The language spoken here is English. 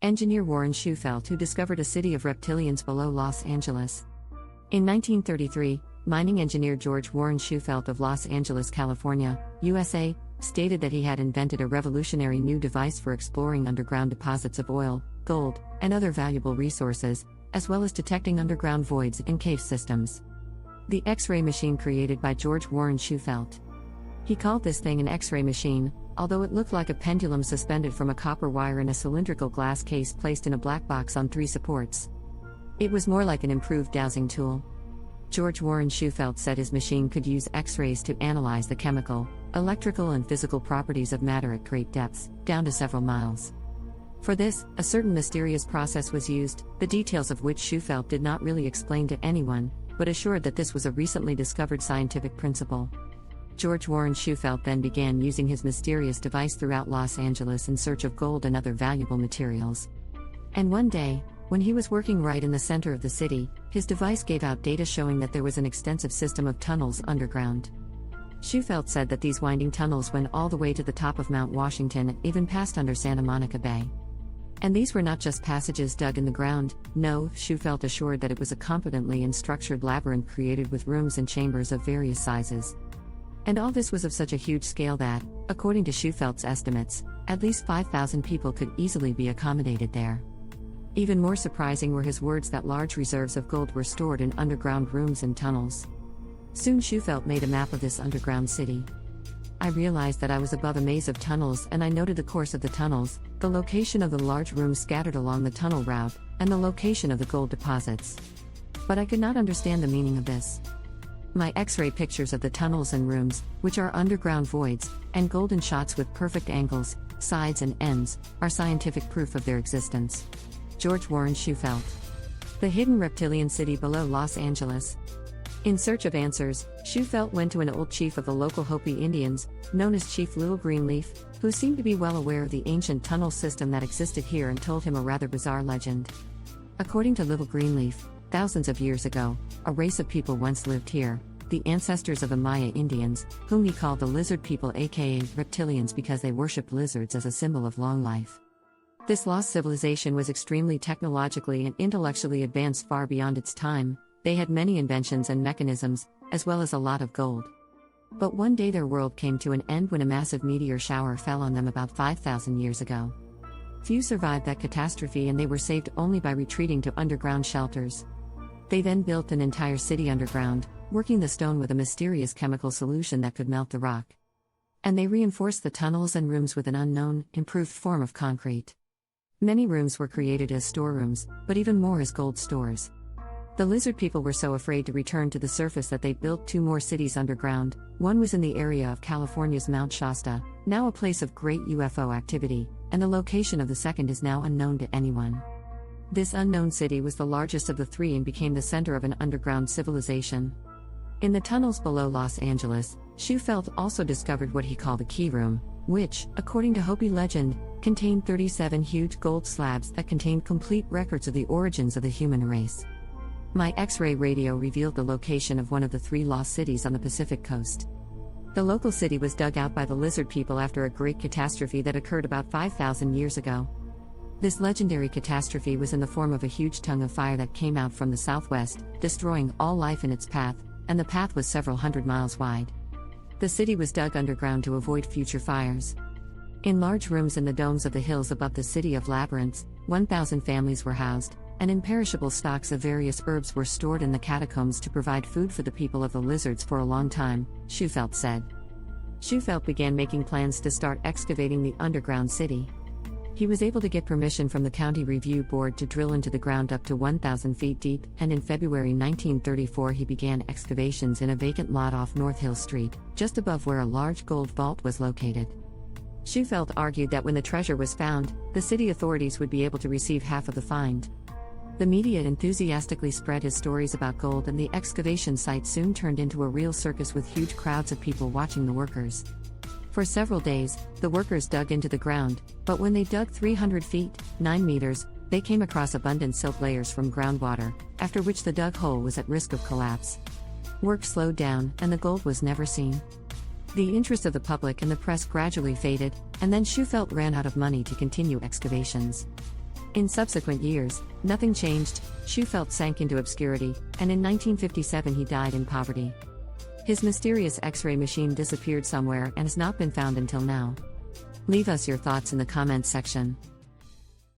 Engineer Warren Shufelt, who discovered a city of reptilians below Los Angeles. In 1933, mining engineer George Warren Shufelt of Los Angeles, California, USA, stated that he had invented a revolutionary new device for exploring underground deposits of oil, gold, and other valuable resources, as well as detecting underground voids and cave systems. The X-ray machine created by George Warren Shufelt. He called this thing an X-ray machine, although it looked like a pendulum suspended from a copper wire in a cylindrical glass case placed in a black box on 3 supports. It was more like an improved dowsing tool. George Warren Shufelt said his machine could use X-rays to analyze the chemical, electrical and physical properties of matter at great depths, down to several miles. For this, a certain mysterious process was used, the details of which Shufelt did not really explain to anyone, but assured that this was a recently discovered scientific principle. George Warren Shufelt then began using his mysterious device throughout Los Angeles in search of gold and other valuable materials. And one day, when he was working right in the center of the city, his device gave out data showing that there was an extensive system of tunnels underground. Shufelt said that these winding tunnels went all the way to the top of Mount Washington and even passed under Santa Monica Bay. And these were not just passages dug in the ground, no, Shufelt assured that it was a competently and structured labyrinth created with rooms and chambers of various sizes. And all this was of such a huge scale that, according to Schufelt's estimates, at least 5,000 people could easily be accommodated there. Even more surprising were his words that large reserves of gold were stored in underground rooms and tunnels. Soon Shufelt made a map of this underground city. I realized that I was above a maze of tunnels, and I noted the course of the tunnels, the location of the large rooms scattered along the tunnel route, and the location of the gold deposits. But I could not understand the meaning of this. My X-ray pictures of the tunnels and rooms, which are underground voids, and golden shots with perfect angles, sides and ends, are scientific proof of their existence. George Warren Shufelt. The hidden reptilian city below Los Angeles. In search of answers, Shufelt went to an old chief of the local Hopi Indians, known as Chief Little Greenleaf, who seemed to be well aware of the ancient tunnel system that existed here and told him a rather bizarre legend. According to Little Greenleaf, thousands of years ago, a race of people once lived here, the ancestors of the Maya Indians, whom he called the lizard people, aka reptilians, because they worshipped lizards as a symbol of long life. This lost civilization was extremely technologically and intellectually advanced far beyond its time. They had many inventions and mechanisms, as well as a lot of gold. But one day their world came to an end when a massive meteor shower fell on them about 5,000 years ago. Few survived that catastrophe, and they were saved only by retreating to underground shelters. They then built an entire city underground, working the stone with a mysterious chemical solution that could melt the rock. And they reinforced the tunnels and rooms with an unknown, improved form of concrete. Many rooms were created as storerooms, but even more as gold stores. The lizard people were so afraid to return to the surface that they built 2 more cities underground. One was in the area of California's Mount Shasta, now a place of great UFO activity, and the location of the second is now unknown to anyone. This unknown city was the largest of the 3 and became the center of an underground civilization. In the tunnels below Los Angeles, Shufelt also discovered what he called the Key Room, which, according to Hopi legend, contained 37 huge gold slabs that contained complete records of the origins of the human race. My X-ray radio revealed the location of one of the 3 lost cities on the Pacific coast. The local city was dug out by the lizard people after a great catastrophe that occurred about 5,000 years ago. This legendary catastrophe was in the form of a huge tongue of fire that came out from the southwest, destroying all life in its path, and the path was several hundred miles wide. The city was dug underground to avoid future fires. In large rooms in the domes of the hills above the city of Labyrinths, 1,000 families were housed, and imperishable stocks of various herbs were stored in the catacombs to provide food for the people of the lizards for a long time, Shufelt said. Shufelt began making plans to start excavating the underground city. He was able to get permission from the County Review Board to drill into the ground up to 1,000 feet deep, and in February 1934 he began excavations in a vacant lot off North Hill Street, just above where a large gold vault was located. Shufelt argued that when the treasure was found, the city authorities would be able to receive half of the find. The media enthusiastically spread his stories about gold, and the excavation site soon turned into a real circus with huge crowds of people watching the workers. For several days, the workers dug into the ground, but when they dug 300 feet, 9 meters, they came across abundant silt layers from groundwater, after which the dug hole was at risk of collapse. Work slowed down, and the gold was never seen. The interest of the public and the press gradually faded, and then Shufelt ran out of money to continue excavations. In subsequent years, nothing changed. Shufelt sank into obscurity, and in 1957 he died in poverty. His mysterious X-ray machine disappeared somewhere and has not been found until now. Leave us your thoughts in the comments section.